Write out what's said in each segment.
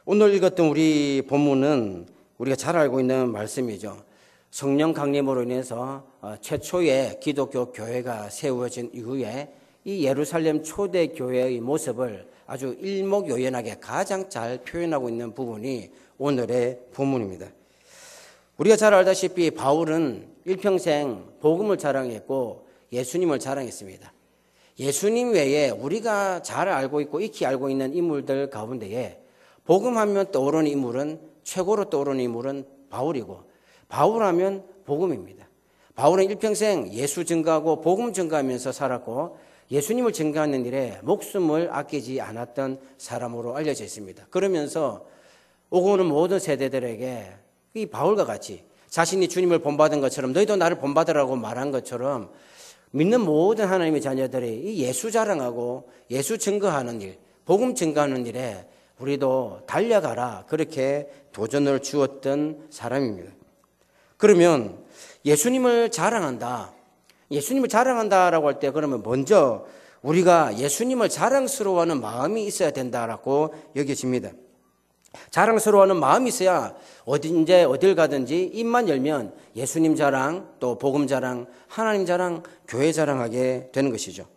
오늘 읽었던 우리 본문은 우리가 잘 알고 있는 말씀이죠. 성령 강림으로 인해서 최초의 기독교 교회가 세워진 이후에 이 예루살렘 초대 교회의 모습을 아주 일목요연하게 가장 잘 표현하고 있는 부분이 오늘의 본문입니다. 우리가 잘 알다시피 바울은 일평생 복음을 자랑했고 예수님을 자랑했습니다. 예수님 외에 우리가 잘 알고 있고 익히 알고 있는 인물들 가운데에 복음하면 떠오르는 인물은, 최고로 떠오르는 인물은 바울이고, 바울하면 복음입니다. 바울은 일평생 예수 증거하고 복음 증거하면서 살았고 예수님을 증거하는 일에 목숨을 아끼지 않았던 사람으로 알려져 있습니다. 그러면서 오고 오는 모든 세대들에게 이 바울과 같이 자신이 주님을 본받은 것처럼 너희도 나를 본받으라고 말한 것처럼 믿는 모든 하나님의 자녀들이 이 예수 자랑하고 예수 증거하는 일, 복음 증거하는 일에 우리도 달려가라, 그렇게 도전을 주었던 사람입니다. 그러면 예수님을 자랑한다라고 할 때 그러면 먼저 우리가 예수님을 자랑스러워하는 마음이 있어야 된다라고 여겨집니다. 자랑스러워하는 마음이 있어야 어딜 가든지 입만 열면 예수님 자랑, 또 복음 자랑, 하나님 자랑, 교회 자랑하게 되는 것이죠.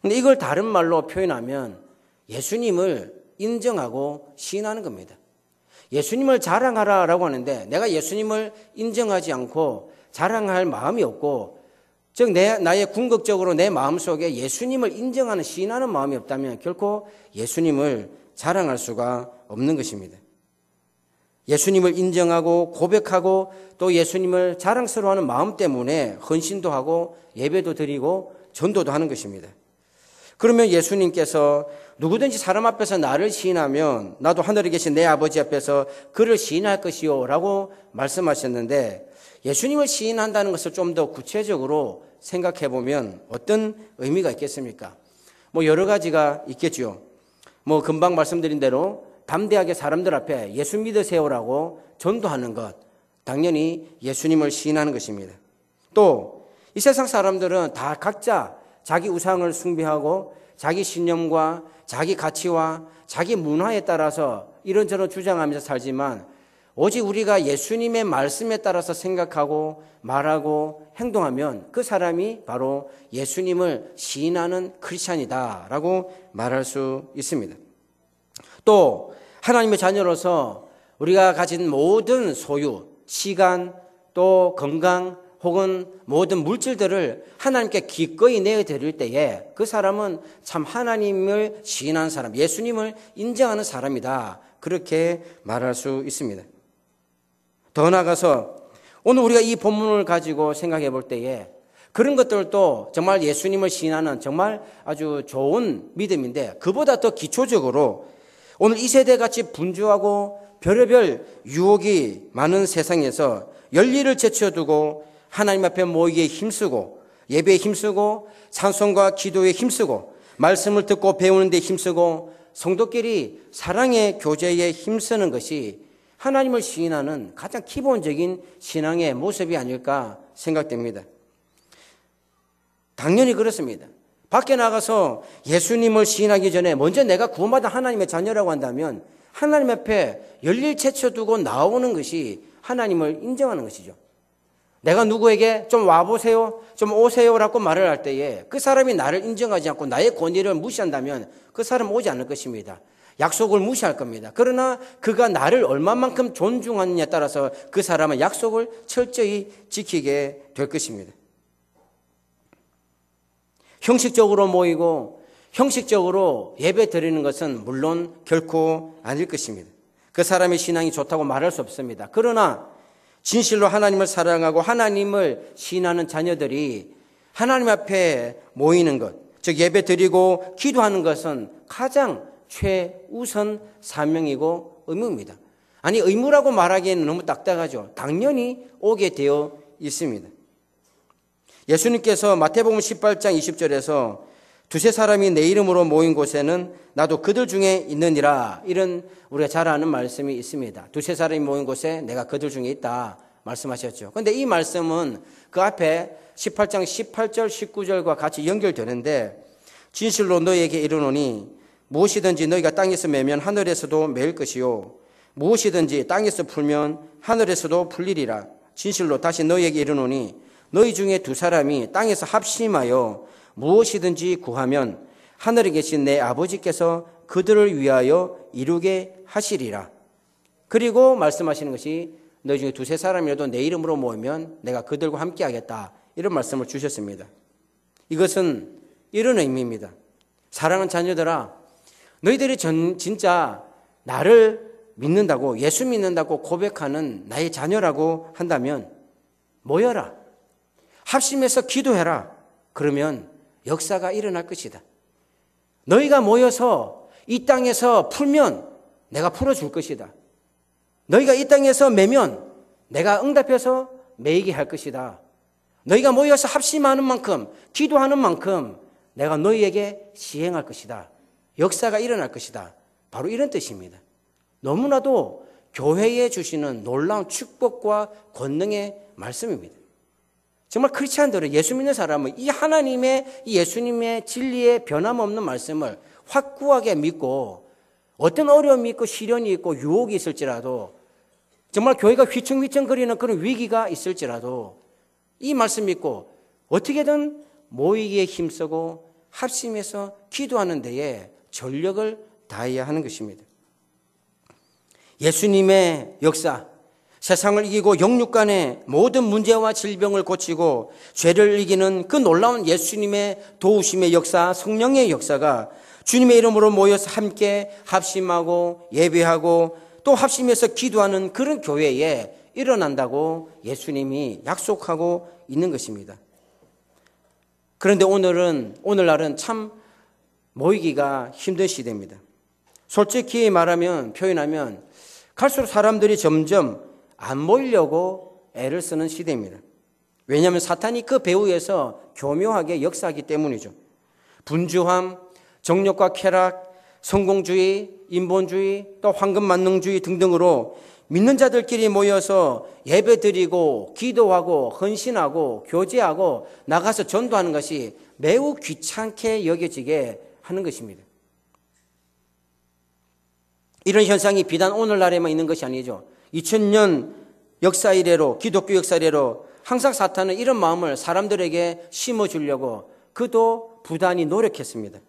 근데 이걸 다른 말로 표현하면 예수님을 인정하고 시인하는 겁니다. 예수님을 자랑하라라고 하는데 내가 예수님을 인정하지 않고 자랑할 마음이 없고, 즉 나의 궁극적으로 내 마음속에 예수님을 인정하는 시인하는 마음이 없다면 결코 예수님을 자랑할 수가 없는 것입니다. 예수님을 인정하고 고백하고 또 예수님을 자랑스러워하는 마음 때문에 헌신도 하고 예배도 드리고 전도도 하는 것입니다. 그러면 예수님께서 누구든지 사람 앞에서 나를 시인하면 나도 하늘에 계신 내 아버지 앞에서 그를 시인할 것이요 라고 말씀하셨는데, 예수님을 시인한다는 것을 좀 더 구체적으로 생각해 보면 어떤 의미가 있겠습니까? 여러 가지가 있겠죠. 금방 말씀드린 대로 담대하게 사람들 앞에 예수 믿으세요라고 전도하는 것, 당연히 예수님을 시인하는 것입니다. 또 이 세상 사람들은 다 각자 자기 우상을 숭배하고 자기 신념과 자기 가치와 자기 문화에 따라서 이런저런 주장하면서 살지만 오직 우리가 예수님의 말씀에 따라서 생각하고 말하고 행동하면 그 사람이 바로 예수님을 시인하는 크리스찬이다라고 말할 수 있습니다. 또 하나님의 자녀로서 우리가 가진 모든 소유, 시간, 또 건강 혹은 모든 물질들을 하나님께 기꺼이 내어드릴 때에 그 사람은 참 하나님을 시인하는 사람, 예수님을 인정하는 사람이다, 그렇게 말할 수 있습니다. 더 나아가서 오늘 우리가 이 본문을 가지고 생각해 볼 때에 그런 것들도 정말 예수님을 시인하는 정말 아주 좋은 믿음인데, 그보다 더 기초적으로 오늘 이 세대같이 분주하고 별의별 유혹이 많은 세상에서 열리를 제쳐두고 하나님 앞에 모이기에 힘쓰고 예배에 힘쓰고 찬송과 기도에 힘쓰고 말씀을 듣고 배우는 데 힘쓰고 성도끼리 사랑의 교제에 힘쓰는 것이 하나님을 시인하는 가장 기본적인 신앙의 모습이 아닐까 생각됩니다. 당연히 그렇습니다. 밖에 나가서 예수님을 시인하기 전에 먼저 내가 구원받은 하나님의 자녀라고 한다면 하나님 앞에 열릴 제쳐두고 나오는 것이 하나님을 인정하는 것이죠. 내가 누구에게 좀 와보세요, 좀 오세요라고 말을 할 때에 그 사람이 나를 인정하지 않고 나의 권위를 무시한다면 그 사람 오지 않을 것입니다. 약속을 무시할 겁니다. 그러나 그가 나를 얼마만큼 존중하느냐에 따라서 그 사람은 약속을 철저히 지키게 될 것입니다. 형식적으로 모이고 형식적으로 예배 드리는 것은 물론 결코 아닐 것입니다. 그 사람의 신앙이 좋다고 말할 수 없습니다. 그러나 진실로 하나님을 사랑하고 하나님을 시인하는 자녀들이 하나님 앞에 모이는 것, 즉 예배 드리고 기도하는 것은 가장 최우선 사명이고 의무입니다. 아니, 의무라고 말하기에는 너무 딱딱하죠. 당연히 오게 되어 있습니다. 예수님께서 마태복음 18장 20절에서 두세 사람이 내 이름으로 모인 곳에는 나도 그들 중에 있느니라, 이런 우리가 잘 아는 말씀이 있습니다. 두세 사람이 모인 곳에 내가 그들 중에 있다 말씀하셨죠. 그런데 이 말씀은 그 앞에 18장 18절 19절과 같이 연결되는데, 진실로 너희에게 이르노니 무엇이든지 너희가 땅에서 매면 하늘에서도 매일 것이요 무엇이든지 땅에서 풀면 하늘에서도 풀리리라. 진실로 다시 너희에게 이르노니 너희 중에 두 사람이 땅에서 합심하여 무엇이든지 구하면 하늘에 계신 내 아버지께서 그들을 위하여 이루게 하시리라. 그리고 말씀하시는 것이 너희 중에 두세 사람이라도 내 이름으로 모이면 내가 그들과 함께 하겠다. 이런 말씀을 주셨습니다. 이것은 이런 의미입니다. 사랑하는 자녀들아, 너희들이 진짜 나를 믿는다고, 예수 믿는다고 고백하는 나의 자녀라고 한다면 모여라. 합심해서 기도해라. 그러면 역사가 일어날 것이다. 너희가 모여서 이 땅에서 풀면 내가 풀어줄 것이다. 너희가 이 땅에서 매면 내가 응답해서 매이게 할 것이다. 너희가 모여서 합심하는 만큼, 기도하는 만큼 내가 너희에게 시행할 것이다. 역사가 일어날 것이다. 바로 이런 뜻입니다. 너무나도 교회에 주시는 놀라운 축복과 권능의 말씀입니다. 정말 크리스찬들은, 예수 믿는 사람은 이 하나님의, 이 예수님의 진리의 변함없는 말씀을 확고하게 믿고 어떤 어려움이 있고 시련이 있고 유혹이 있을지라도, 정말 교회가 휘청휘청거리는 그런 위기가 있을지라도 이 말씀 믿고 어떻게든 모이기에 힘쓰고 합심해서 기도하는 데에 전력을 다해야 하는 것입니다. 예수님의 역사, 세상을 이기고 영육 간의 모든 문제와 질병을 고치고 죄를 이기는 그 놀라운 예수님의 도우심의 역사, 성령의 역사가 주님의 이름으로 모여서 함께 합심하고 예배하고 또 합심해서 기도하는 그런 교회에 일어난다고 예수님이 약속하고 있는 것입니다. 그런데 오늘날은 참 모이기가 힘든 시대입니다. 솔직히 말하면, 표현하면 갈수록 사람들이 점점 안 모이려고 애를 쓰는 시대입니다. 왜냐하면 사탄이 그 배후에서 교묘하게 역사하기 때문이죠. 분주함, 정욕과 쾌락, 성공주의, 인본주의, 또 황금만능주의 등등으로 믿는 자들끼리 모여서 예배드리고 기도하고 헌신하고 교제하고 나가서 전도하는 것이 매우 귀찮게 여겨지게 하는 것입니다. 이런 현상이 비단 오늘날에만 있는 것이 아니죠. 2000년 역사 이래로, 기독교 역사 이래로 항상 사탄은 이런 마음을 사람들에게 심어주려고 그도 부단히 노력했습니다.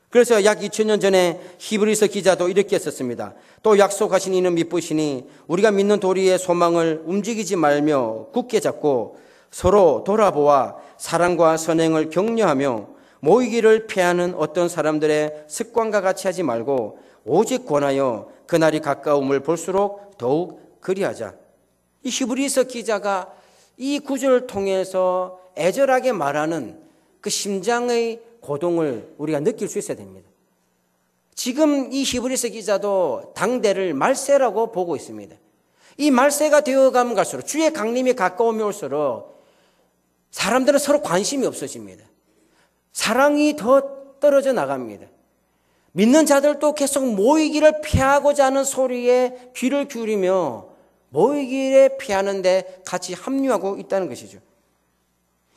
그래서 약 2000년 전에 히브리서 기자도 이렇게 썼습니다. 또 약속하신 이는 미쁘시니 우리가 믿는 도리의 소망을 움직이지 말며 굳게 잡고 서로 돌아보아 사랑과 선행을 격려하며 모이기를 피하는 어떤 사람들의 습관과 같이 하지 말고 오직 권하여 그날이 가까움을 볼수록 더욱 그리하자. 이 히브리서 기자가 이 구절을 통해서 애절하게 말하는 그 심장의 고동을 우리가 느낄 수 있어야 됩니다. 지금 이 히브리서 기자도 당대를 말세라고 보고 있습니다. 이 말세가 되어가면 갈수록, 주의 강림이 가까우면 올수록 사람들은 서로 관심이 없어집니다. 사랑이 더 떨어져 나갑니다. 믿는 자들도 계속 모이기를 피하고자 하는 소리에 귀를 기울이며 모이기를 피하는데 같이 합류하고 있다는 것이죠.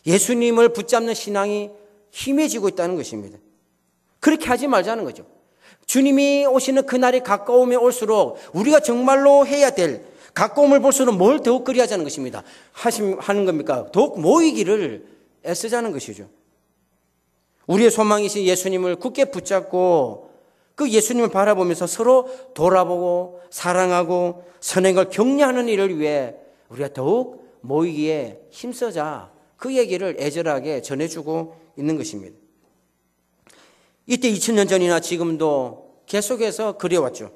예수님을 붙잡는 신앙이 힘해지고 있다는 것입니다. 그렇게 하지 말자는 거죠. 주님이 오시는 그날이 가까우면 올수록 우리가 정말로 해야 될, 가까움을 볼수록 뭘 더욱 그리하자는 것입니다. 하는 겁니까? 더욱 모이기를 애쓰자는 것이죠. 우리의 소망이신 예수님을 굳게 붙잡고 그 예수님을 바라보면서 서로 돌아보고 사랑하고 선행을 격려하는 일을 위해 우리가 더욱 모이기에 힘써자, 그 얘기를 애절하게 전해주고 있는 것입니다. 이때 2000년 전이나 지금도 계속해서 그래왔죠.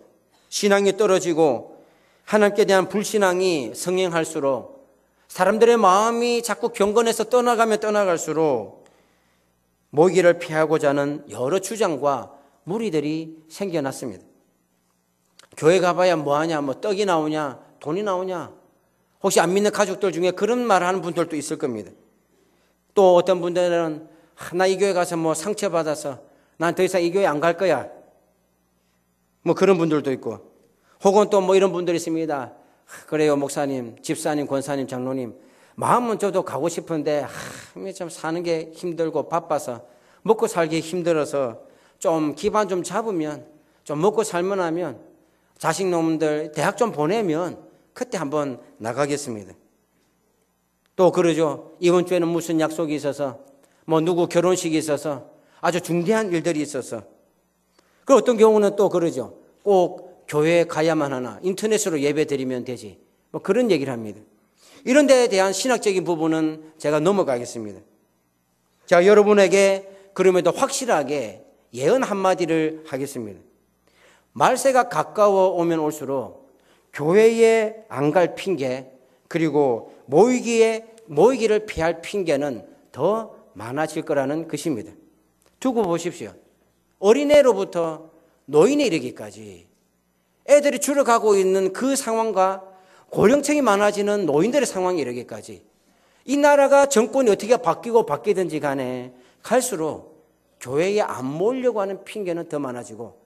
신앙이 떨어지고 하나님께 대한 불신앙이 성행할수록 사람들의 마음이 자꾸 경건해서 떠나가면 떠나갈수록 모이기를 피하고자 하는 여러 주장과 무리들이 생겨났습니다. 교회 가봐야 뭐하냐, 뭐 떡이 나오냐, 돈이 나오냐. 혹시 안 믿는 가족들 중에 그런 말 하는 분들도 있을 겁니다. 또 어떤 분들은 나 이 교회 가서 뭐 상처받아서 난 더 이상 이 교회 안 갈 거야. 뭐 그런 분들도 있고, 혹은 또 뭐 이런 분들이 있습니다. 그래요, 목사님, 집사님, 권사님, 장로님, 마음은 저도 가고 싶은데 참 사는 게 힘들고 바빠서 먹고 살기 힘들어서 좀 기반 좀 잡으면, 좀 먹고 살만하면, 자식 놈들 대학 좀 보내면 그때 한번 나가겠습니다. 또 그러죠. 이번 주에는 무슨 약속이 있어서, 뭐 누구 결혼식이 있어서, 아주 중대한 일들이 있어서. 그 어떤 경우는 또 그러죠. 꼭 교회에 가야만 하나, 인터넷으로 예배 드리면 되지. 뭐 그런 얘기를 합니다. 이런 데에 대한 신학적인 부분은 제가 넘어가겠습니다. 자, 여러분에게 그럼에도 확실하게 예언 한마디를 하겠습니다. 말세가 가까워 오면 올수록 교회에 안 갈 핑계, 그리고 모이기를 피할 핑계는 더 많아질 거라는 것입니다. 두고 보십시오. 어린애로부터 노인에 이르기까지 애들이 줄어가고 있는 그 상황과 고령층이 많아지는 노인들의 상황에 이르기까지 이 나라가 정권이 어떻게 바뀌든지 간에 갈수록 교회에 안 모으려고 하는 핑계는 더 많아지고,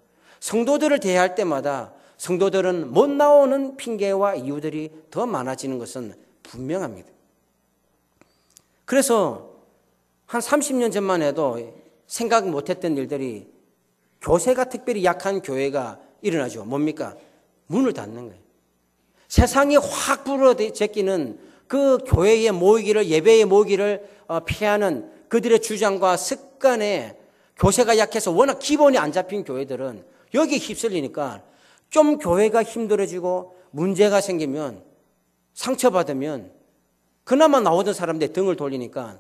성도들을 대할 때마다 성도들은 못 나오는 핑계와 이유들이 더 많아지는 것은 분명합니다. 그래서 한 30년 전만 해도 생각 못했던 일들이, 교세가 특별히 약한 교회가 일어나죠. 뭡니까? 문을 닫는 거예요. 세상이 확 불어제끼는 그 교회에 모이기를, 예배에 모이기를 피하는 그들의 주장과 습관에 교세가 약해서 워낙 기본이 안 잡힌 교회들은 여기에 휩쓸리니까 좀 교회가 힘들어지고 문제가 생기면, 상처받으면 그나마 나오던 사람들 등을 돌리니까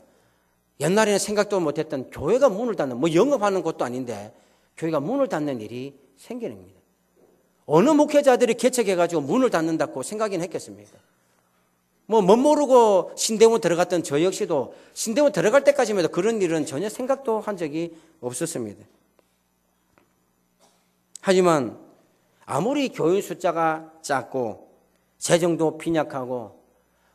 옛날에는 생각도 못했던 교회가 문을 닫는, 뭐 영업하는 것도 아닌데 교회가 문을 닫는 일이 생기는 겁니다. 어느 목회자들이 개척해가지고 문을 닫는다고 생각이나 했겠습니까? 뭐 멋모르고 신대원 들어갔던 저 역시도 신대원 들어갈 때까지만 해도 그런 일은 전혀 생각도 한 적이 없었습니다. 하지만 아무리 교인 숫자가 작고 재정도 빈약하고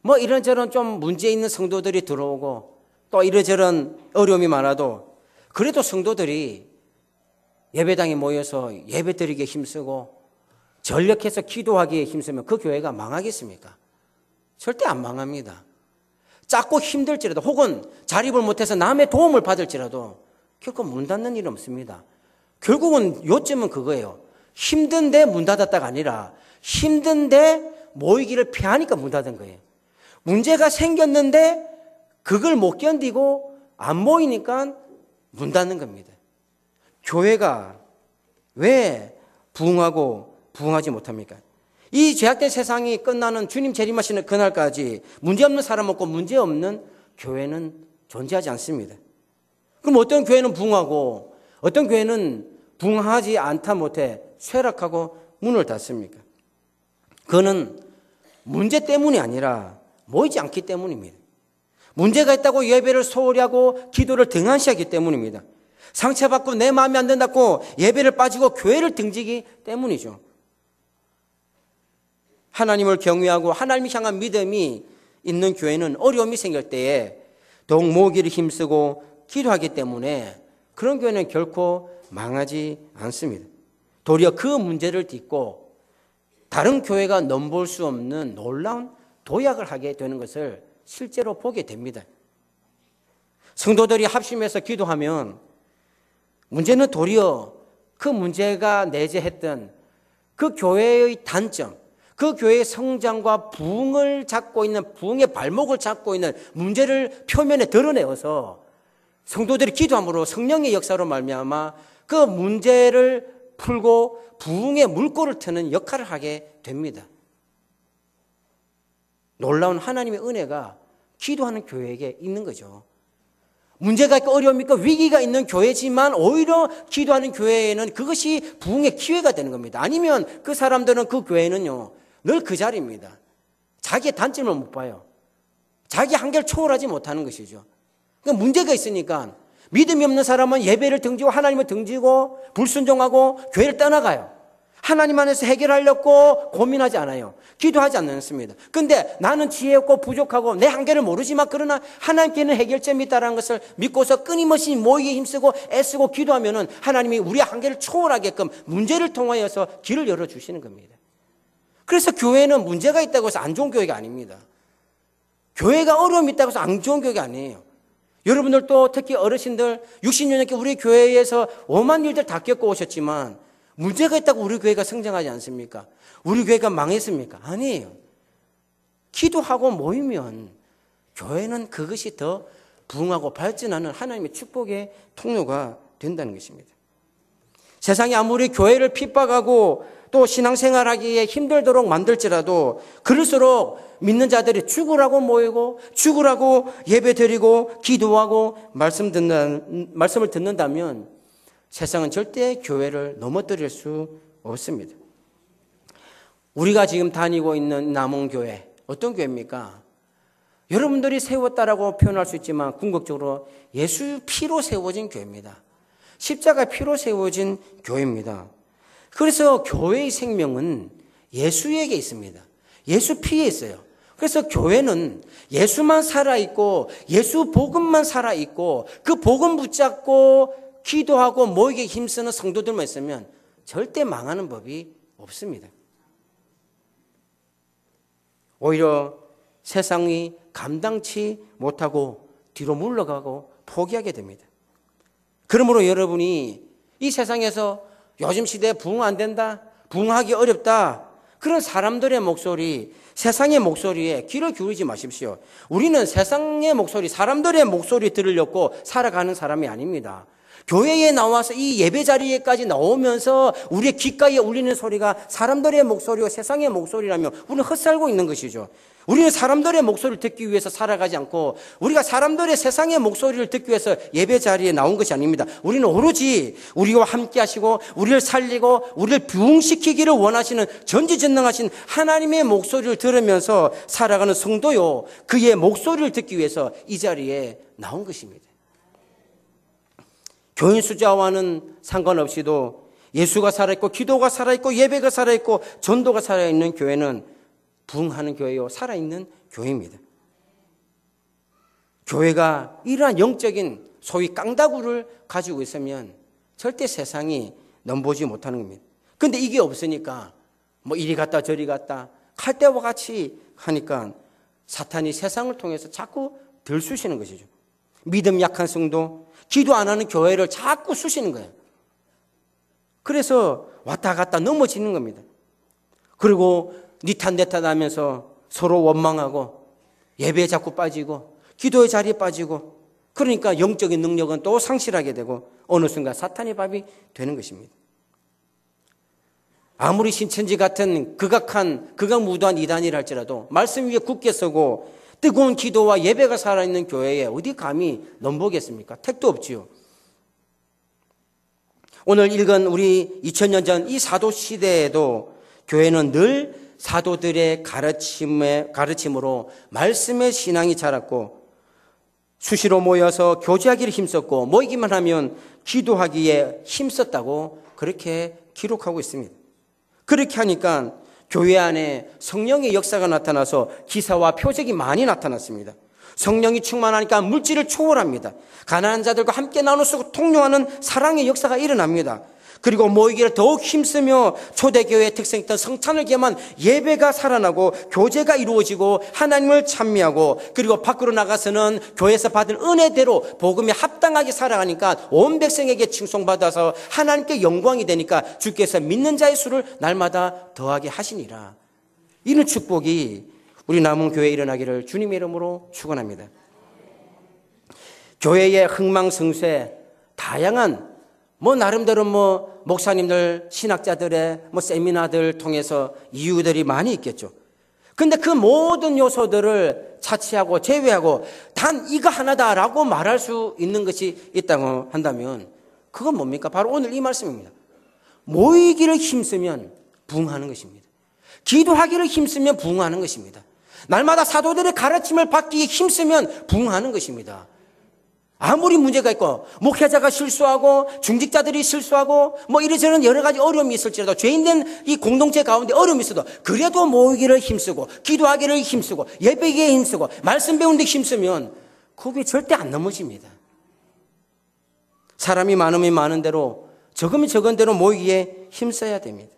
뭐 이런저런 좀 문제 있는 성도들이 들어오고 또 이런저런 어려움이 많아도, 그래도 성도들이 예배당에 모여서 예배드리기에 힘쓰고 전력해서 기도하기에 힘쓰면 그 교회가 망하겠습니까? 절대 안 망합니다. 작고 힘들지라도, 혹은 자립을 못해서 남의 도움을 받을지라도 결코 문 닫는 일은 없습니다. 결국은 요점은 그거예요. 힘든데 문 닫았다가 아니라 힘든데 모이기를 피하니까 문 닫은 거예요. 문제가 생겼는데 그걸 못 견디고 안 모이니까 문 닫는 겁니다. 교회가 왜 부흥하지 못합니까? 이 죄악된 세상이 끝나는 주님 재림하시는 그날까지 문제없는 사람 없고 문제없는 교회는 존재하지 않습니다. 그럼 어떤 교회는 부흥하고 어떤 교회는 부흥하지 않다 못해 쇠락하고 문을 닫습니까? 그거는 문제 때문이 아니라 모이지 않기 때문입니다. 문제가 있다고 예배를 소홀히 하고 기도를 등한시하기 때문입니다. 상처받고 내 마음에 안 든다고 예배를 빠지고 교회를 등지기 때문이죠. 하나님을 경외하고 하나님을 향한 믿음이 있는 교회는 어려움이 생길 때에 더욱 모으기를 힘쓰고 기도하기 때문에 그런 교회는 결코 망하지 않습니다. 도리어 그 문제를 딛고 다른 교회가 넘볼 수 없는 놀라운 도약을 하게 되는 것을 실제로 보게 됩니다. 성도들이 합심해서 기도하면 문제는 도리어 그 문제가 내재했던 그 교회의 단점, 그 교회의 성장과 부흥을 잡고 있는, 부흥의 발목을 잡고 있는 문제를 표면에 드러내어서 성도들이 기도함으로 성령의 역사로 말미암아 그 문제를 풀고 부흥의 물꼬를 트는 역할을 하게 됩니다. 놀라운 하나님의 은혜가 기도하는 교회에게 있는 거죠. 문제가 있고 어려움이 있고 위기가 있는 교회지만 오히려 기도하는 교회에는 그것이 부흥의 기회가 되는 겁니다. 아니면 그 사람들은, 그 교회는요, 늘 그 자리입니다. 자기의 단점을 못 봐요. 자기 한계를 초월하지 못하는 것이죠. 그러니까 문제가 있으니까 믿음이 없는 사람은 예배를 등지고 하나님을 등지고 불순종하고 교회를 떠나가요. 하나님 안에서 해결하려고 고민하지 않아요. 기도하지 않습니다. 근데 나는 지혜 없고 부족하고 내 한계를 모르지만 그러나 하나님께는 해결점이 있다는 것을 믿고서 끊임없이 모이기에 힘쓰고 애쓰고 기도하면은 하나님이 우리의 한계를 초월하게끔 문제를 통하여서 길을 열어주시는 겁니다. 그래서 교회는 문제가 있다고 해서 안 좋은 교회가 아닙니다. 교회가 어려움이 있다고 해서 안 좋은 교회가 아니에요. 여러분들도 특히 어르신들 60년 넘게 우리 교회에서 오만 일들 다 겪고 오셨지만 문제가 있다고 우리 교회가 성장하지 않습니까? 우리 교회가 망했습니까? 아니에요. 기도하고 모이면 교회는 그것이 더 부흥하고 발전하는 하나님의 축복의 통로가 된다는 것입니다. 세상이 아무리 교회를 핍박하고 또 신앙생활하기에 힘들도록 만들지라도 그럴수록 믿는 자들이 죽으라고 모이고 죽으라고 예배드리고 기도하고 말씀을 듣는다면 세상은 절대 교회를 넘어뜨릴 수 없습니다. 우리가 지금 다니고 있는 남원교회 어떤 교회입니까? 여러분들이 세웠다라고 표현할 수 있지만 궁극적으로 예수 피로 세워진 교회입니다. 십자가 피로 세워진 교회입니다. 그래서 교회의 생명은 예수에게 있습니다. 예수 피에 있어요. 그래서 교회는 예수만 살아있고 예수 복음만 살아있고 그 복음 붙잡고 기도하고 모이게 힘쓰는 성도들만 있으면 절대 망하는 법이 없습니다. 오히려 세상이 감당치 못하고 뒤로 물러가고 포기하게 됩니다. 그러므로 여러분이 이 세상에서 요즘 시대에 부흥 안 된다, 부흥하기 어렵다, 그런 사람들의 목소리, 세상의 목소리에 귀를 기울이지 마십시오. 우리는 세상의 목소리, 사람들의 목소리 들으려고 살아가는 사람이 아닙니다. 교회에 나와서 이 예배 자리에까지 나오면서 우리의 귓가에 울리는 소리가 사람들의 목소리와 세상의 목소리라면 우리는 헛살고 있는 것이죠. 우리는 사람들의 목소리를 듣기 위해서 살아가지 않고 우리가 사람들의 세상의 목소리를 듣기 위해서 예배 자리에 나온 것이 아닙니다. 우리는 오로지 우리와 함께 하시고 우리를 살리고 우리를 부흥시키기를 원하시는 전지전능하신 하나님의 목소리를 들으면서 살아가는 성도요, 그의 목소리를 듣기 위해서 이 자리에 나온 것입니다. 교인 숫자와는 상관없이도 예수가 살아있고 기도가 살아있고 예배가 살아있고 전도가 살아있는 교회는 부흥하는 교회요, 살아있는 교회입니다. 교회가 이러한 영적인 소위 깡다구를 가지고 있으면 절대 세상이 넘보지 못하는 겁니다. 그런데 이게 없으니까 뭐 이리 갔다 저리 갔다 갈 때와 같이 하니까 사탄이 세상을 통해서 자꾸 들쑤시는 것이죠. 믿음 약한 성도, 기도 안 하는 교회를 자꾸 쑤시는 거예요. 그래서 왔다 갔다 넘어지는 겁니다. 그리고 니 탓 내 탓 하면서 서로 원망하고 예배에 자꾸 빠지고 기도의 자리에 빠지고 그러니까 영적인 능력은 또 상실하게 되고 어느 순간 사탄의 밥이 되는 것입니다. 아무리 신천지 같은 극악무도한 이단이라 할지라도 말씀 위에 굳게 서고 뜨거운 기도와 예배가 살아있는 교회에 어디 감히 넘보겠습니까? 택도 없지요. 오늘 읽은 우리 2000년 전 이 사도 시대에도 교회는 늘 사도들의 가르침으로 말씀의 신앙이 자랐고 수시로 모여서 교제하기를 힘썼고 모이기만 하면 기도하기에 힘썼다고 그렇게 기록하고 있습니다. 그렇게 하니까 교회 안에 성령의 역사가 나타나서 기사와 표적이 많이 나타났습니다. 성령이 충만하니까 물질을 초월합니다. 가난한 자들과 함께 나눠 쓰고 통용하는 사랑의 역사가 일어납니다. 그리고 모이기를 더욱 힘쓰며 초대교회의 특성했던 성찬을 겸한 예배가 살아나고 교제가 이루어지고 하나님을 찬미하고 그리고 밖으로 나가서는 교회에서 받은 은혜대로 복음에 합당하게 살아가니까 온 백성에게 칭송받아서 하나님께 영광이 되니까 주께서 믿는 자의 수를 날마다 더하게 하시니라. 이런 축복이 우리 남은 교회에 일어나기를 주님의 이름으로 축원합니다. 교회의 흥망성쇠, 다양한 나름대로 목사님들, 신학자들의 세미나들 통해서 이유들이 많이 있겠죠. 근데 그 모든 요소들을 차치하고 제외하고 단 이거 하나다라고 말할 수 있는 것이 있다고 한다면 그건 뭡니까? 바로 오늘 이 말씀입니다. 모이기를 힘쓰면 부흥하는 것입니다. 기도하기를 힘쓰면 부흥하는 것입니다. 날마다 사도들의 가르침을 받기에 힘쓰면 부흥하는 것입니다. 아무리 문제가 있고 목회자가 실수하고 중직자들이 실수하고 이래저래 여러 가지 어려움이 있을지라도 죄인된 이 공동체 가운데 어려움이 있어도 그래도 모이기를 힘쓰고 기도하기를 힘쓰고 예배기에 힘쓰고 말씀 배우는 데 힘쓰면 그게 절대 안 넘어집니다. 사람이 많으면 많은 대로 적으면 적은 대로 모이기에 힘써야 됩니다.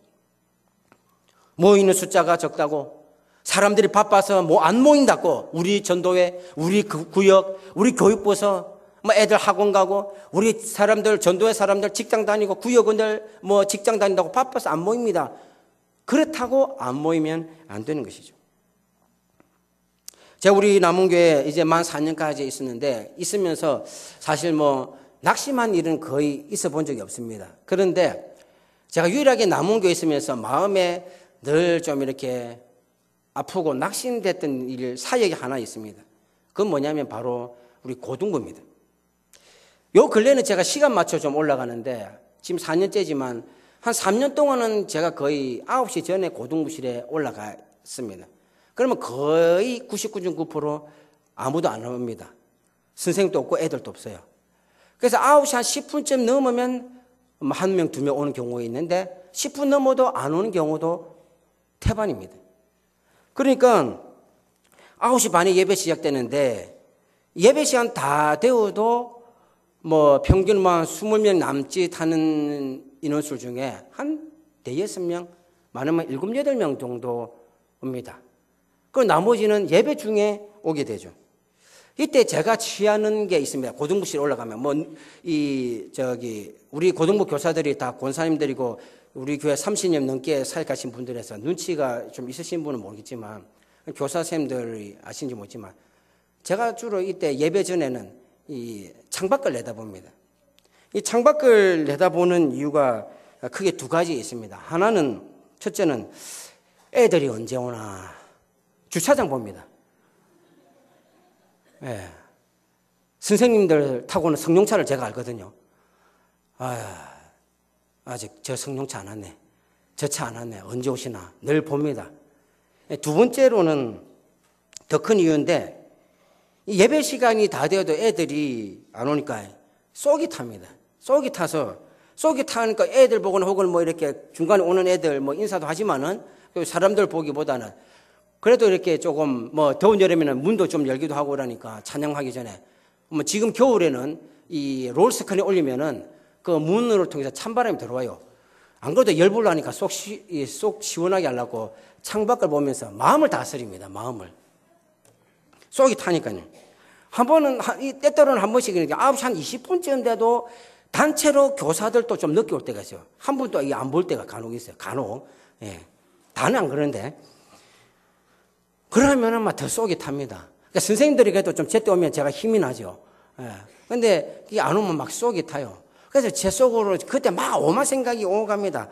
모이는 숫자가 적다고 사람들이 바빠서 안 모인다고 우리 전도회, 우리 구역, 우리 교육부에서 뭐 애들 학원 가고 우리 사람들 전도회 사람들 직장 다니고 구역원들 뭐 직장 다닌다고 바빠서 안 모입니다. 그렇다고 안 모이면 안 되는 것이죠. 제가 우리 남원교회 이제 만 4년까지 있었는데 있으면서 사실 뭐 낙심한 일은 거의 있어 본 적이 없습니다. 그런데 제가 유일하게 남원교회에 있으면서 마음에 늘 좀 이렇게 아프고 낙심됐던 일 사역이 하나 있습니다. 그건 뭐냐면 바로 우리 고등부입니다. 요 근래는 제가 시간 맞춰 좀 올라가는데 지금 4년째지만 한 3년 동안은 제가 거의 9시 전에 고등부실에 올라갔습니다. 그러면 거의 99.9% 아무도 안 옵니다. 선생님도 없고 애들도 없어요. 그래서 9시 한 10분쯤 넘으면 한 명, 두 명 오는 경우가 있는데 10분 넘어도 안 오는 경우도 태반입니다. 그러니까 9시 반에 예배 시작되는데 예배 시간 다 되어도 뭐 평균 뭐 20명 남짓 하는 인원수 중에 한 5-6명, 많으면 7, 8명 정도 옵니다. 그 나머지는 예배 중에 오게 되죠. 이때 제가 취하는 게 있습니다. 고등부실 올라가면 우리 고등부 교사들이 다 권사님들이고 우리 교회 30년 넘게 사역하신 분들에서 눈치가 좀 있으신 분은 모르겠지만 교사 선생님들이 아신지 모르지만 제가 주로 이때 예배 전에는 이 창밖을 내다봅니다. 이 창밖을 내다보는 이유가 크게 두 가지 있습니다. 하나는 첫째는 애들이 언제 오나 주차장 봅니다. 예. 선생님들 타고는 승용차를 제가 알거든요. 아직 저 승용차 안 왔네. 저 차 안 왔네. 언제 오시나. 늘 봅니다. 두 번째로는 더 큰 이유인데 예배 시간이 다 되어도 애들이 안 오니까 쏙이 탑니다. 쏙이 타니까 애들 보거나 혹은 뭐 이렇게 중간에 오는 애들 뭐 인사도 하지만은 사람들 보기보다는 그래도 이렇게 조금 뭐 더운 여름에는 문도 좀 열기도 하고 그러니까 찬양하기 전에 뭐 지금 겨울에는 이 롤스크린 올리면은 그 문으로 통해서 찬바람이 들어와요. 안 그래도 열불 나니까 쏙 시원하게 하려고 창밖을 보면서 마음을 다스립니다. 마음을. 쏙이 타니까요. 한 번은, 때때로는 한 번씩 이렇게 9시 한 20분쯤 돼도 단체로 교사들도 좀 늦게 올 때가 있어요. 한 분도 안 볼 때가 간혹 있어요. 간혹. 예. 다는 안 그러는데. 그러면은 막 더 쏙이 탑니다. 그러니까 선생님들이 그래도 좀 제때 오면 제가 힘이 나죠. 예. 근데 이게 안 오면 막 쏙이 타요. 그래서 제 속으로 그때 막 오만 생각이 오고 갑니다.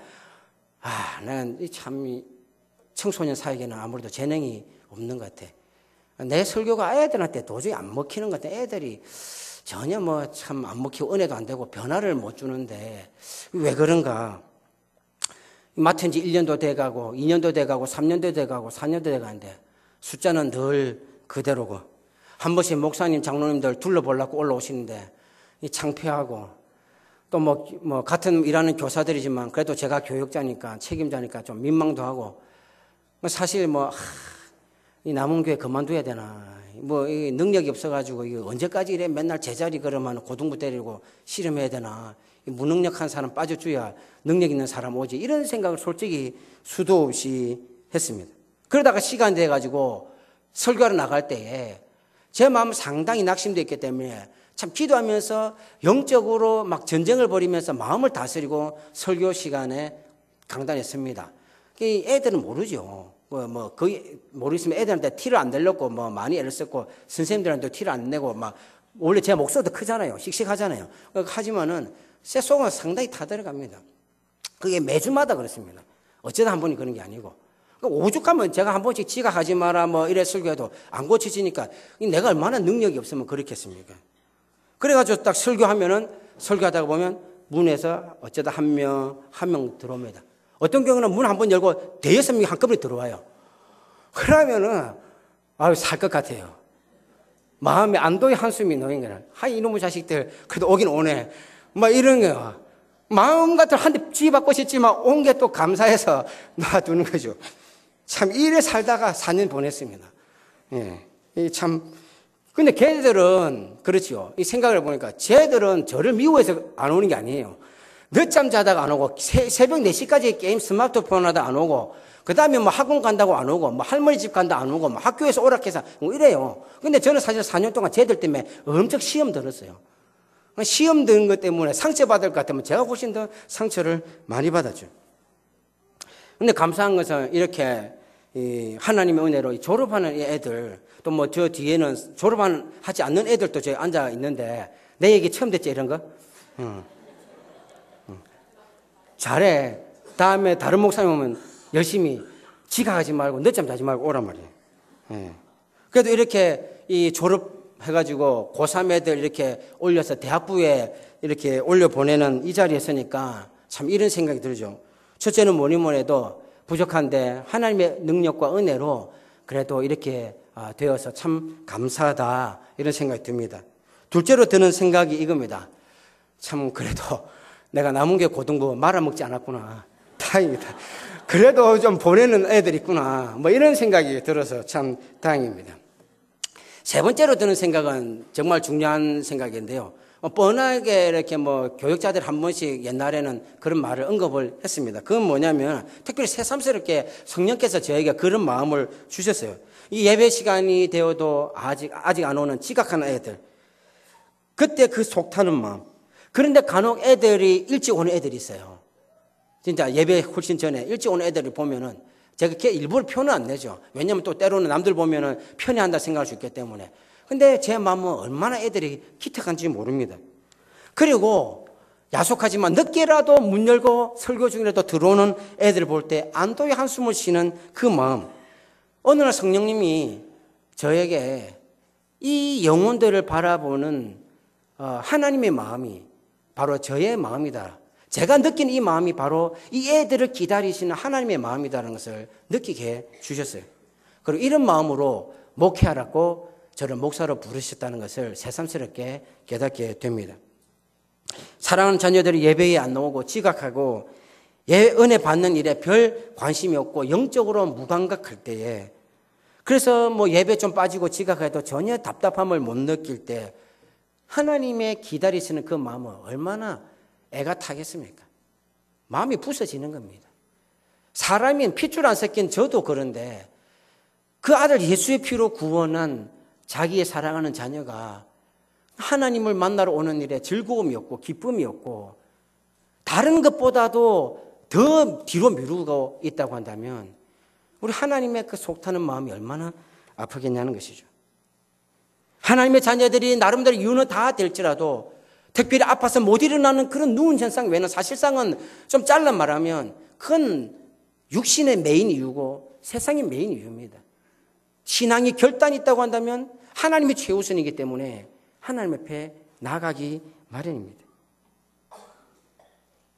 나는 참 청소년 사역에는 아무래도 재능이 없는 것 같아. 내 설교가 애들한테 도저히 안 먹히는 것 같아. 애들이 전혀 뭐 참 안 먹히고 은혜도 안 되고 변화를 못 주는데 왜 그런가. 맡은 지 1년도 돼가고 2년도 돼가고 3년도 돼가고 4년도 돼가는데 숫자는 늘 그대로고 한 번씩 목사님 장로님들 둘러보려고 올라오시는데 창피하고 또 뭐 같은 일하는 교사들이지만 그래도 제가 교육자니까 책임자니까 좀 민망도 하고 사실 이 남원교회 그만둬야 되나 이 능력이 없어가지고 이거 언제까지 이래 맨날 제자리 걸으면 고등부 때리고 씨름해야 되나 이 무능력한 사람 빠져줘야 능력 있는 사람 오지 이런 생각을 솔직히 수도 없이 했습니다. 그러다가 시간 돼가지고 설교하러 나갈 때에 제 마음 상당히 낙심되어 있기 때문에 참 기도하면서 영적으로 막 전쟁을 벌이면서 마음을 다스리고 설교 시간에 강단했습니다. 애들은 모르죠. 거의 모르겠으면 애들한테 티를 안 내려고 많이 애를 썼고 선생님들한테 티를 안 내고 원래 제 목소리도 크잖아요. 씩씩하잖아요. 하지만은 제 속은 상당히 타들어갑니다. 그게 매주마다 그렇습니다. 어쩌다 한 번이 그런 게 아니고. 오죽하면 제가 한 번씩 지각하지 마라 이래 설교해도 안 고쳐지니까 내가 얼마나 능력이 없으면 그렇겠습니까? 그래가지고 딱 설교하다가 보면 문에서 어쩌다 한 명 들어옵니다. 어떤 경우는 문 한 번 열고 5-6명이 한꺼번에 들어와요. 그러면은, 살 것 같아요. 마음에 안도의 한숨이 놓인 거는, 이놈의 자식들, 그래도 오긴 오네. 이런 거요. 마음 같은 한 대 쥐받고 싶지만 온 게 또 감사해서 놔두는 거죠. 참, 이래 살다가 4년 보냈습니다. 예. 근데 걔들은, 그렇죠. 이 생각을 보니까, 쟤들은 저를 미워해서 안 오는 게 아니에요. 늦잠 자다가 안 오고, 새벽 4시까지 게임 스마트폰 하다 안 오고, 그 다음에 학원 간다고 안 오고, 할머니 집 간다 안 오고, 학교에서 오락해서 이래요. 근데 저는 사실 4년 동안 쟤들 때문에 엄청 시험 들었어요. 시험 드는 것 때문에 상처받을 것 같으면 제가 훨씬 더 상처를 많이 받았죠. 근데 감사한 것은 이렇게 하나님의 은혜로 졸업하는 애들, 또 뭐 저 뒤에는 하지 않는 애들도 저기 앉아 있는데, 내 얘기 처음 듣지, 이런 거? 잘해. 다음에 다른 목사님 오면 열심히 지각하지 말고 늦잠 자지 말고 오란 말이에요. 예. 그래도 이렇게 졸업해가지고 고3 애들 이렇게 올려서 대학부에 이렇게 올려보내는 이 자리에 서니까 참 이런 생각이 들죠. 첫째는 뭐니 해도 부족한데 하나님의 능력과 은혜로 그래도 이렇게 되어서 참 감사하다, 이런 생각이 듭니다. 둘째로 드는 생각이 이겁니다. 참 그래도 내가 남은 게 고등부 말아먹지 않았구나. 다행이다. 그래도 좀 보내는 애들이 있구나. 뭐 이런 생각이 들어서 참 다행입니다. 세 번째로 드는 생각은 정말 중요한 생각인데요. 뻔하게 이렇게 뭐 교육자들 한 번씩 옛날에는 그런 말을 언급을 했습니다. 그건 뭐냐면 특별히 새삼스럽게 성령께서 저에게 그런 마음을 주셨어요. 이 예배 시간이 되어도 아직 안 오는 지각하는 애들. 그때 그 속타는 마음. 그런데 간혹 애들이 일찍 오는 애들이 있어요. 진짜 예배 훨씬 전에 일찍 오는 애들을 보면은 제가 이렇게 일부러 표는 안 내죠. 왜냐하면 또 때로는 남들 보면은 편애한다 생각할 수 있기 때문에. 근데 제 마음은 얼마나 애들이 기특한지 모릅니다. 그리고 야속하지만 늦게라도 문 열고 설교 중이라도 들어오는 애들을 볼 때 안도의 한숨을 쉬는 그 마음. 어느 날 성령님이 저에게 이 영혼들을 바라보는 하나님의 마음이 바로 저의 마음이다. 제가 느낀 이 마음이 바로 이 애들을 기다리시는 하나님의 마음이다라는 것을 느끼게 주셨어요. 그리고 이런 마음으로 목회하라고 저를 목사로 부르셨다는 것을 새삼스럽게 깨닫게 됩니다. 사랑하는 자녀들이 예배에 안 나오고 지각하고 은혜 받는 일에 별 관심이 없고 영적으로 무감각할 때에, 그래서 뭐 예배 좀 빠지고 지각해도 전혀 답답함을 못 느낄 때 하나님의 기다리시는 그 마음은 얼마나 애가 타겠습니까? 마음이 부서지는 겁니다. 사람인 핏줄 안 섞인 저도 그런데 그 아들 예수의 피로 구원한 자기의 사랑하는 자녀가 하나님을 만나러 오는 일에 즐거움이 없고 기쁨이 없고 다른 것보다도 더 뒤로 미루고 있다고 한다면 우리 하나님의 그 속타는 마음이 얼마나 아프겠냐는 것이죠. 하나님의 자녀들이 나름대로 이유는 다 될지라도 특별히 아파서 못 일어나는 그런 누운 현상 외에는 사실상은 좀 잘라 말하면 그건 육신의 메인 이유고 세상의 메인 이유입니다. 신앙이 결단이 있다고 한다면 하나님이 최우선이기 때문에 하나님 앞에 나가기 마련입니다.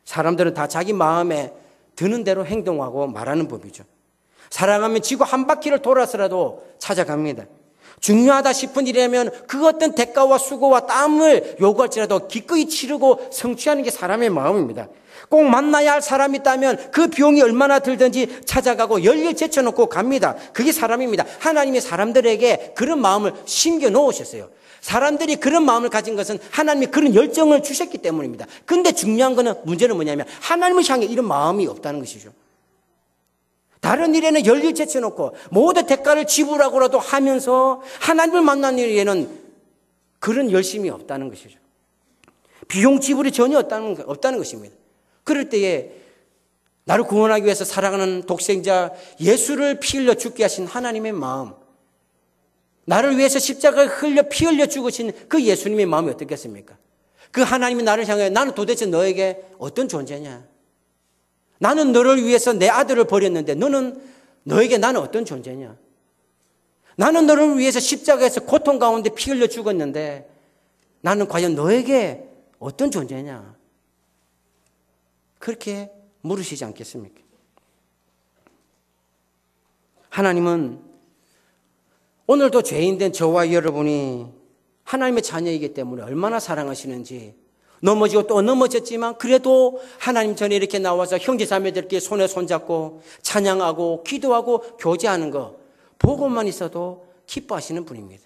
사람들은 다 자기 마음에 드는 대로 행동하고 말하는 법이죠. 사랑하면 지구 한 바퀴를 돌아서라도 찾아갑니다. 중요하다 싶은 일이라면 그 어떤 대가와 수고와 땀을 요구할지라도 기꺼이 치르고 성취하는 게 사람의 마음입니다. 꼭 만나야 할 사람이 있다면 그 비용이 얼마나 들든지 찾아가고 열일 제쳐놓고 갑니다. 그게 사람입니다. 하나님이 사람들에게 그런 마음을 심겨 놓으셨어요. 사람들이 그런 마음을 가진 것은 하나님이 그런 열정을 주셨기 때문입니다. 근데 중요한 거는 문제는 뭐냐면 하나님을 향해 이런 마음이 없다는 것이죠. 다른 일에는 열일 제쳐놓고 모든 대가를 지불하고라도 하면서 하나님을 만나는 일에는 그런 열심이 없다는 것이죠. 비용 지불이 전혀 없다는 것입니다. 그럴 때에 나를 구원하기 위해서 사랑하는 독생자 예수를 피 흘려 죽게 하신 하나님의 마음, 나를 위해서 십자가를 흘려 피 흘려 죽으신 그 예수님의 마음이 어떻겠습니까? 그 하나님이 나를 향해 나는 도대체 너에게 어떤 존재냐? 나는 너를 위해서 내 아들을 버렸는데 너에게 나는 어떤 존재냐? 나는 너를 위해서 십자가에서 고통 가운데 피 흘려 죽었는데 나는 과연 너에게 어떤 존재냐? 그렇게 물으시지 않겠습니까? 하나님은 오늘도 죄인된 저와 여러분이 하나님의 자녀이기 때문에 얼마나 사랑하시는지, 넘어지고 또 넘어졌지만 그래도 하나님 전에 이렇게 나와서 형제자매들끼리 손에 손잡고 찬양하고 기도하고 교제하는 거 보고만 있어도 기뻐하시는 분입니다.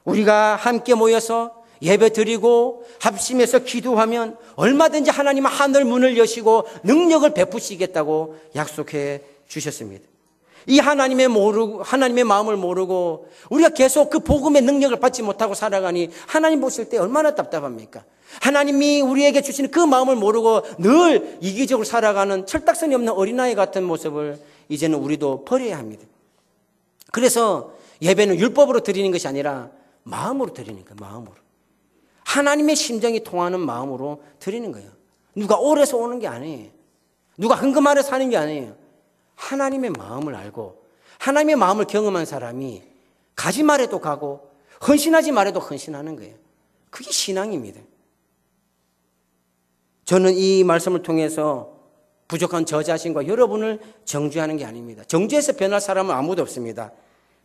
우리가 함께 모여서 예배 드리고 합심해서 기도하면 얼마든지 하나님은 하늘 문을 여시고 능력을 베푸시겠다고 약속해 주셨습니다. 이 하나님의 마음을 모르고 우리가 계속 그 복음의 능력을 받지 못하고 살아가니 하나님 보실 때 얼마나 답답합니까? 하나님이 우리에게 주시는 그 마음을 모르고 늘 이기적으로 살아가는 철딱선이 없는 어린아이 같은 모습을 이제는 우리도 버려야 합니다. 그래서 예배는 율법으로 드리는 것이 아니라 마음으로 드리는 거예요. 마음으로. 하나님의 심정이 통하는 마음으로 드리는 거예요. 누가 올해서 오는 게 아니에요. 누가 흥금하러 사는 게 아니에요. 하나님의 마음을 알고 하나님의 마음을 경험한 사람이 가지 말해도 가고 헌신하지 말해도 헌신하는 거예요. 그게 신앙입니다. 저는 이 말씀을 통해서 부족한 저 자신과 여러분을 정죄하는 게 아닙니다. 정죄해서 변할 사람은 아무도 없습니다.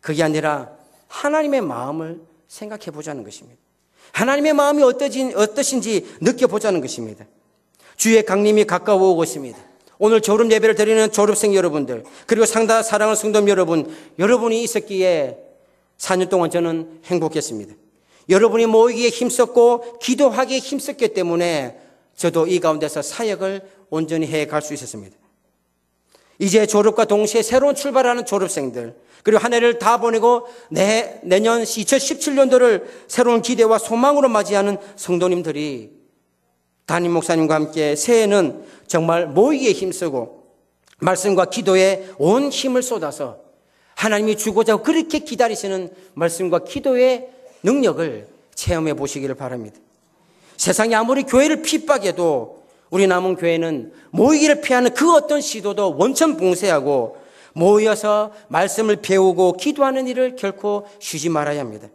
그게 아니라 하나님의 마음을 생각해 보자는 것입니다. 하나님의 마음이 어떠신지 느껴보자는 것입니다. 주의 강림이 가까워 오고 있습니다. 오늘 졸업 예배를 드리는 졸업생 여러분들, 그리고 상다 사랑하는 성도 여러분, 여러분이 있었기에 4년 동안 저는 행복했습니다. 여러분이 모이기에 힘썼고 기도하기에 힘썼기 때문에 저도 이 가운데서 사역을 온전히 해갈 수 있었습니다. 이제 졸업과 동시에 새로운 출발하는 졸업생들, 그리고 한 해를 다 보내고 내년 2017년도를 새로운 기대와 소망으로 맞이하는 성도님들이 담임 목사님과 함께 새해는 정말 모이기에 힘쓰고 말씀과 기도에 온 힘을 쏟아서 하나님이 주고자 하고 그렇게 기다리시는 말씀과 기도의 능력을 체험해 보시기를 바랍니다. 세상이 아무리 교회를 핍박해도 우리 남은 교회는 모이기를 피하는 그 어떤 시도도 원천 봉쇄하고 모여서 말씀을 배우고 기도하는 일을 결코 쉬지 말아야 합니다.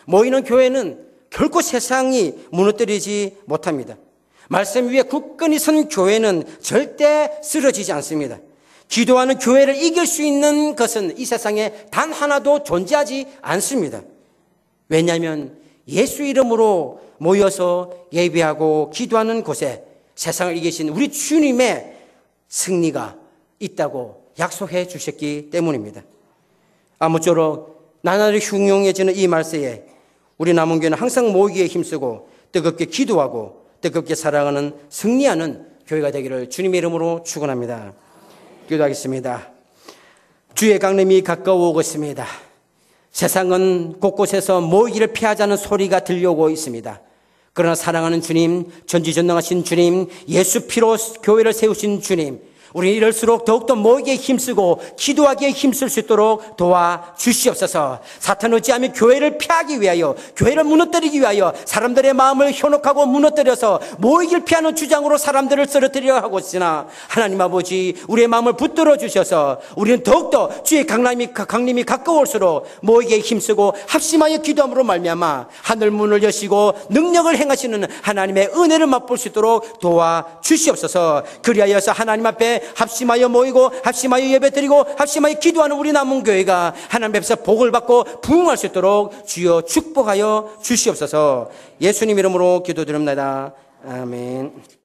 모이는 교회는 결코 세상이 무너뜨리지 못합니다. 말씀 위에 굳건히 선 교회는 절대 쓰러지지 않습니다. 기도하는 교회를 이길 수 있는 것은 이 세상에 단 하나도 존재하지 않습니다. 왜냐하면 예수 이름으로 모여서 예배하고 기도하는 곳에 세상을 이기신 우리 주님의 승리가 있다고 약속해 주셨기 때문입니다. 아무쪼록 나날이 흉흉해지는 이 말세에 우리 남은 교회는 항상 모이기에 힘쓰고 뜨겁게 기도하고 뜨겁게 사랑하는 승리하는 교회가 되기를 주님의 이름으로 축원합니다. 기도하겠습니다. 주의 강림이 가까워 오고 있습니다. 세상은 곳곳에서 모이기를 피하자는 소리가 들려오고 있습니다. 그러나 사랑하는 주님, 전지전능하신 주님, 예수 피로 교회를 세우신 주님, 우리 이럴수록 더욱더 모이기에 힘쓰고 기도하기에 힘쓸 수 있도록 도와주시옵소서. 사탄은 어찌하면 교회를 피하기 위하여, 교회를 무너뜨리기 위하여 사람들의 마음을 현혹하고 무너뜨려서 모이기를 피하는 주장으로 사람들을 쓰러뜨리려 하고 있으나 하나님 아버지, 우리의 마음을 붙들어 주셔서 우리는 더욱더 주의 강림이 가까울수록 모이기에 힘쓰고 합심하여 기도함으로 말미암아 하늘 문을 여시고 능력을 행하시는 하나님의 은혜를 맛볼 수 있도록 도와주시옵소서. 그리하여서 하나님 앞에 합심하여 모이고 합심하여 예배드리고 합심하여 기도하는 우리 남은 교회가 하나님 앞에서 복을 받고 부흥할 수 있도록 주여 축복하여 주시옵소서. 예수님 이름으로 기도드립니다. 아멘.